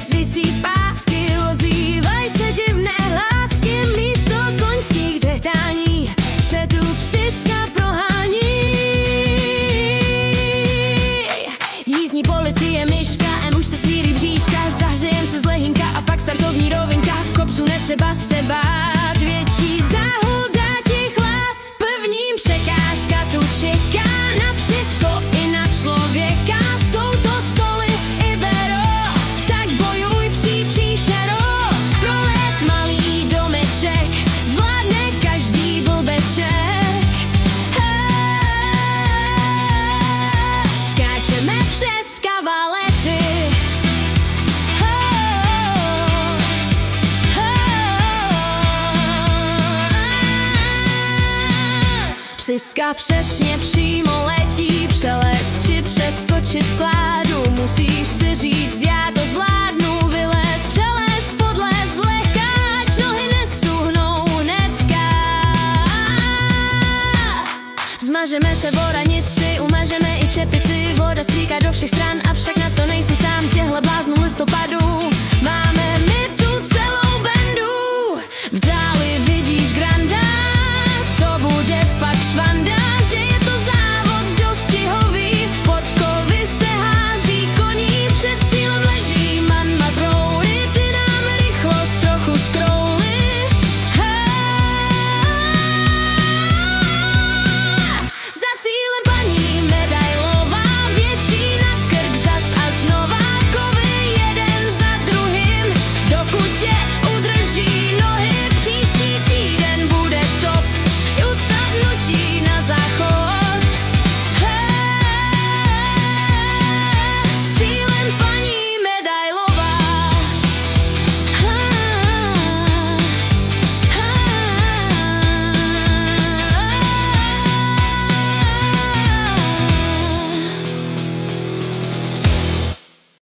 svisí pásky, ozývaj se divné hlásky, místo koňských dřechtání se tu psiska prohání. Jízdní policie myška, muž se svírí bříška, zahřejem se z lehinka a pak startovní rovinka, kopců netřeba se bát, větší záhul dá ti chlad, prvním překážka tu čeká, na psisko i na člověka, jsou to stoly i bero, tak bojuj psí příšero, prolez malý domeček, zvládne každý blbeček. Skáčeme přes kavalety, psiska přesně přímo letí, přelez či přeskočit kládu, musíš si říct, já to zvládnu, vylez, přelez, podlez, lehká, ať nohy nestuhnou hnedka. Zmažeme se v oranici, umažeme i čepici, voda stříká do všech stran, avšak na to